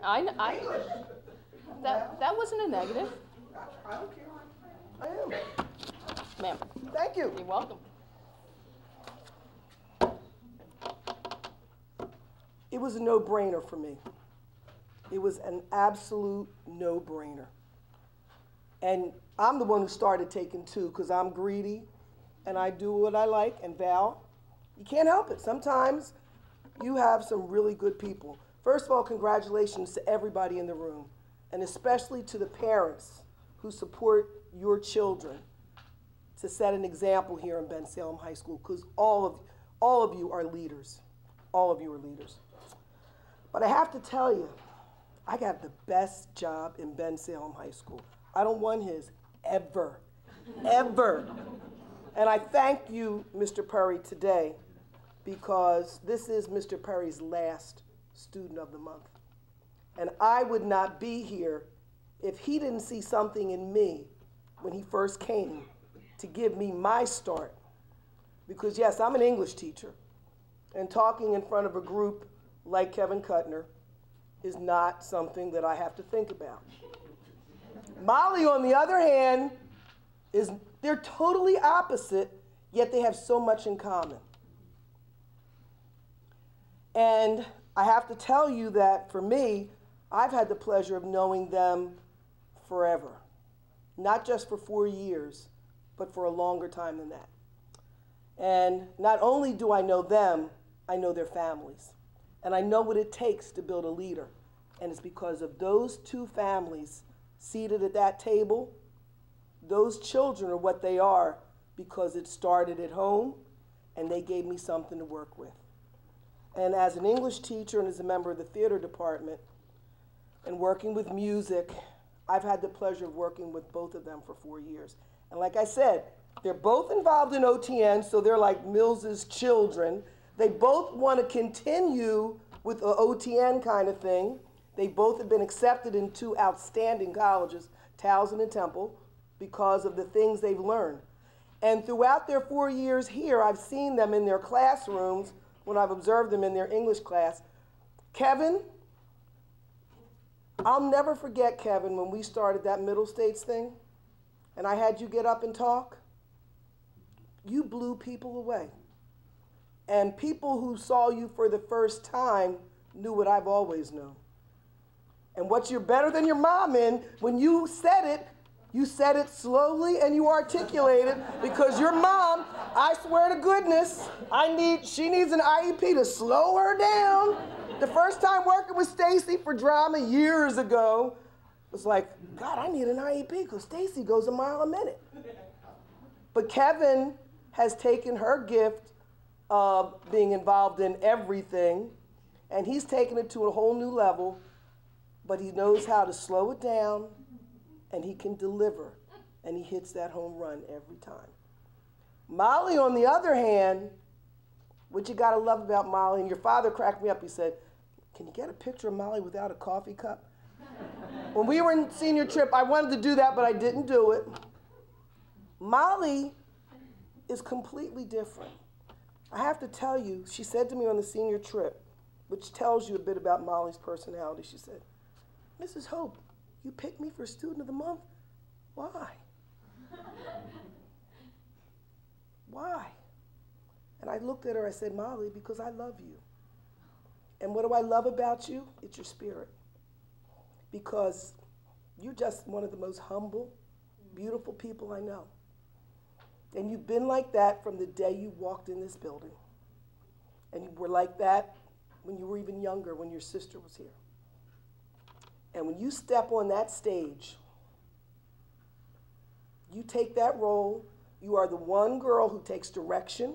That wasn't a negative. I don't care. I am. Ma'am. Thank you. You're welcome. It was a no-brainer for me. It was an absolute no-brainer. And I'm the one who started taking two because I'm greedy and I do what I like. And Val, you can't help it. Sometimes you have some really good people. First of all, congratulations to everybody in the room, and especially to the parents who support your children to set an example here in Ben Salem High School, because all of you are leaders. All of you are leaders. But I have to tell you, I got the best job in Ben Salem High School. I don't want his, ever, ever. And I thank you, Mr. Perry, today, because this is Mr. Perry's last student of the month. And I would not be here if he didn't see something in me when he first came to give me my start. Because yes, I'm an English teacher, and talking in front of a group like Kevin Kuttner is not something that I have to think about. Molly, on the other hand, they're totally opposite, yet they have so much in common. And I have to tell you that for me, I've had the pleasure of knowing them forever. Not just for 4 years, but for a longer time than that. And not only do I know them, I know their families. And I know what it takes to build a leader. And it's because of those two families seated at that table. Those children are what they are because it started at home and they gave me something to work with. And as an English teacher and as a member of the theater department and working with music, I've had the pleasure of working with both of them for 4 years. And like I said, they're both involved in OTN, so they're like Mills's children. They both want to continue with the OTN kind of thing. They both have been accepted in 2 outstanding colleges, Towson and Temple, because of the things they've learned. And throughout their 4 years here, I've seen them in their classrooms when I've observed them in their English class. Kevin, I'll never forget, Kevin, when we started that middle states thing, and I had you get up and talk. You blew people away. And people who saw you for the first time knew what I've always known. And what you're better than your mom in, when you said it slowly and you articulated, because your mom, I swear to goodness, she needs an IEP to slow her down. The first time working with Stacy for drama years ago, it was like, God, I need an IEP because Stacy goes a mile a minute. But Kevin has taken her gift of being involved in everything, and he's taken it to a whole new level, but he knows how to slow it down, and he can deliver, and he hits that home run every time. Molly, on the other hand, what you gotta love about Molly, and your father cracked me up, he said, can you get a picture of Molly without a coffee cup? When we were in senior trip, I wanted to do that, but I didn't do it. Molly is completely different. I have to tell you, she said to me on the senior trip, which tells you a bit about Molly's personality, she said, Mrs. Hope, you picked me for Student of the Month? Why? Why? And I looked at her, I said, Molly, because I love you. And what do I love about you? It's your spirit. Because you're just one of the most humble, beautiful people I know. And you've been like that from the day you walked in this building. And you were like that when you were even younger, when your sister was here. And when you step on that stage, you take that role, you are the one girl who takes direction,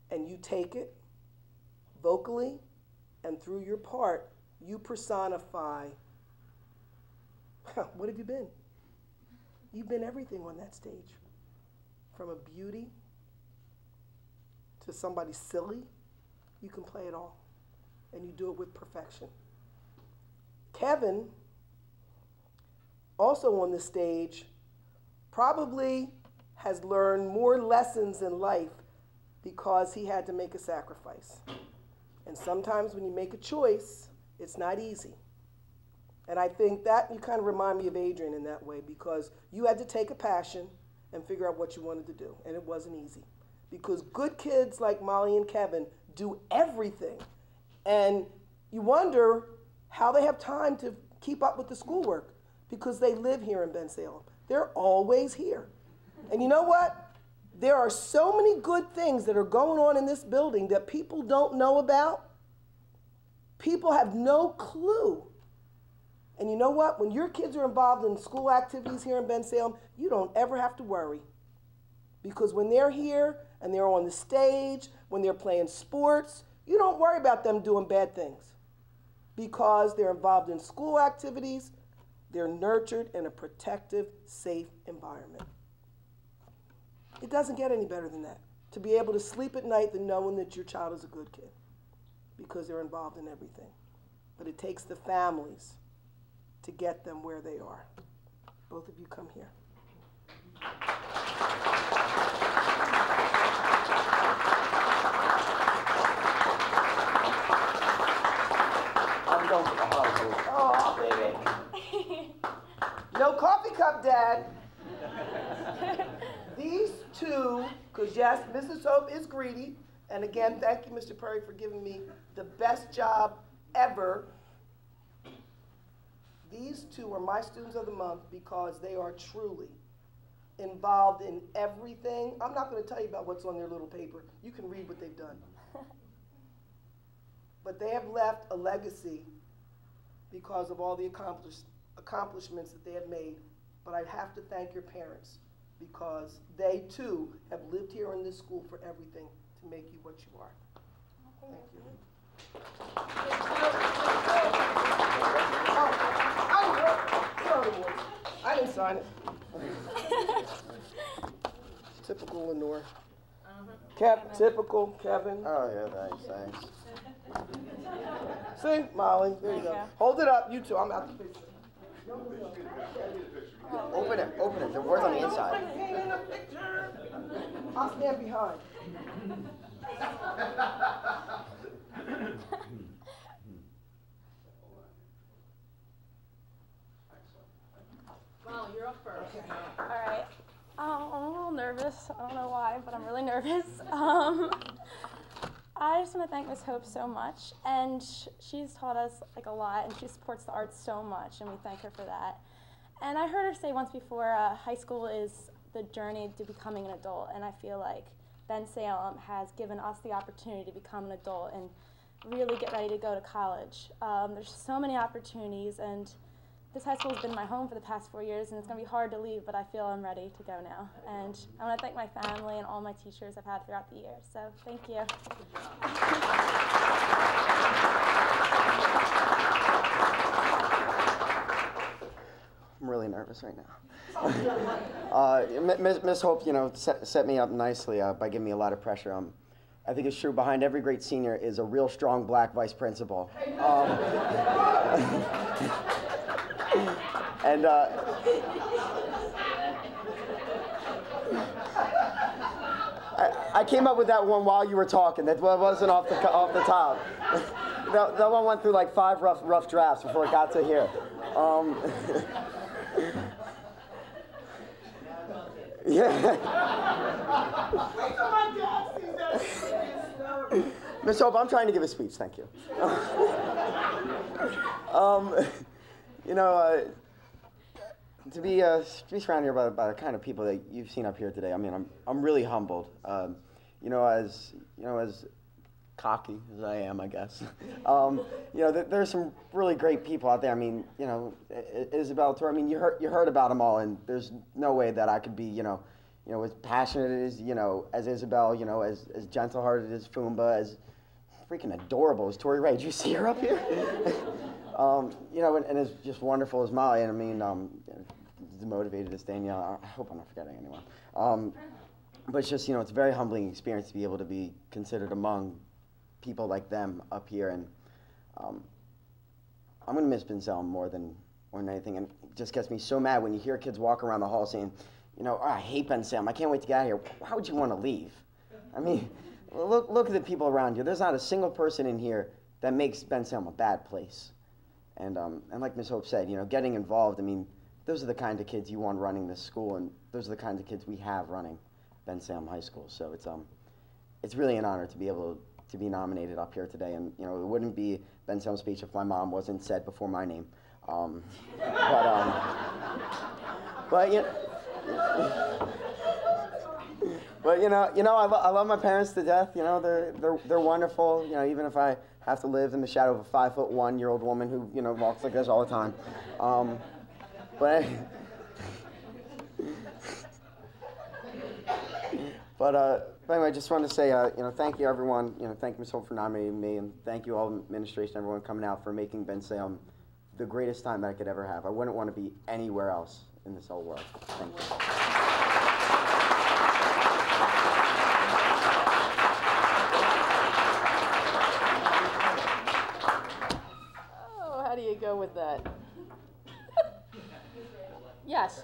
and you take it vocally, and through your part, you personify, what have you been? You've been everything on that stage. From a beauty to somebody silly, you can play it all. And you do it with perfection. Kevin, also on the stage, probably has learned more lessons in life because he had to make a sacrifice. And sometimes when you make a choice, It's not easy. And I think that you kind of remind me of Adrian in that way, because you had to take a passion and figure out what you wanted to do. And it wasn't easy. Because good kids like Molly and Kevin do everything. And you wonder how they have time to keep up with the schoolwork, because they live here in Bensalem. They're always here. And you know what? There are so many good things that are going on in this building that people don't know about. People have no clue. And you know what? When your kids are involved in school activities here in Bensalem, you don't ever have to worry. Because when they're here and they're on the stage, when they're playing sports, you don't worry about them doing bad things. Because they're involved in school activities, they're nurtured in a protective, safe environment. It doesn't get any better than that. To be able to sleep at night and knowing that your child is a good kid, because they're involved in everything. But it takes the families to get them where they are. Both of you come here. I'm going for the holidays. Oh, baby. No coffee cup, Dad. These two, because yes, Mrs. Hope is greedy. And again, thank you, Mr. Perry, for giving me the best job ever. These two are my students of the month because they are truly involved in everything. I'm not going to tell you about what's on their little paper. You can read what they've done. But they have left a legacy because of all the accomplishments that they have made. But I have to thank your parents, because they too have lived here in this school for everything to make you what you are. Thank you. I didn't sign it. Typical Lenore. Typical Kevin. Oh, yeah, thanks. See, Molly, there you go. Hold it up, you two. I'm out the picture. Open it. The word's on the inside. I'll stand behind. Molly, you're up first. Okay. All right. I'm a little nervous. I don't know why, but I'm really nervous. I just want to thank Ms. Hope so much, and she's taught us like a lot, and she supports the arts so much, and we thank her for that. And I heard her say once before, high school is the journey to becoming an adult, and I feel like Bensalem has given us the opportunity to become an adult and really get ready to go to college. There's so many opportunities, and this high school has been my home for the past 4 years, and it's going to be hard to leave, but I feel I'm ready to go now. And I want to thank my family and all my teachers I've had throughout the year. So thank you. I'm really nervous right now. Miss Hope, set me up nicely by giving me a lot of pressure. I think it's true, behind every great senior is a real strong black vice principal. And I came up with that one while you were talking. That wasn't off the top. That one went through like 5 rough drafts before it got to here. Yeah. Miss Hope, I'm trying to give a speech. Thank you. To be surrounded here by the kind of people that you've seen up here today, I mean, I'm really humbled. As cocky as I am, I guess. There's some really great people out there. I mean, Isabel, Tor, I mean, you heard about them all, and there's no way that I could be, as passionate as Isabel, as gentle-hearted as Fumba, as freaking adorable as Tori Ray. Did you see her up here? And as just wonderful as Molly, and I mean, motivated as Danielle. I hope I'm not forgetting anyone. But it's just, it's a very humbling experience to be able to be considered among people like them up here, and I'm going to miss Bensalem more than anything, and it just gets me so mad when you hear kids walk around the hall saying, I hate Bensalem, I can't wait to get out of here. How would you want to leave? I mean, look at the people around you. There's not a single person in here that makes Ben Salem a bad place. And like Ms. Hope said, getting involved, I mean, those are the kind of kids you want running this school, and those are the kinds of kids we have running Ben Salem High School. So it's really an honor to be able to be nominated up here today. And, it wouldn't be Ben Salem's speech if my mom wasn't said before my name. I love my parents to death. They're wonderful. Even if I have to live in the shadow of a 5'1" woman who walks like this all the time. But anyway, I just wanted to say, thank you everyone. Thank you, Ms. Hope, for nominating me, and thank you all, administration, everyone coming out for making Ben Salem the greatest time that I could ever have. I wouldn't want to be anywhere else in this whole world. Thank you. Oh, how do you go with that? Yes.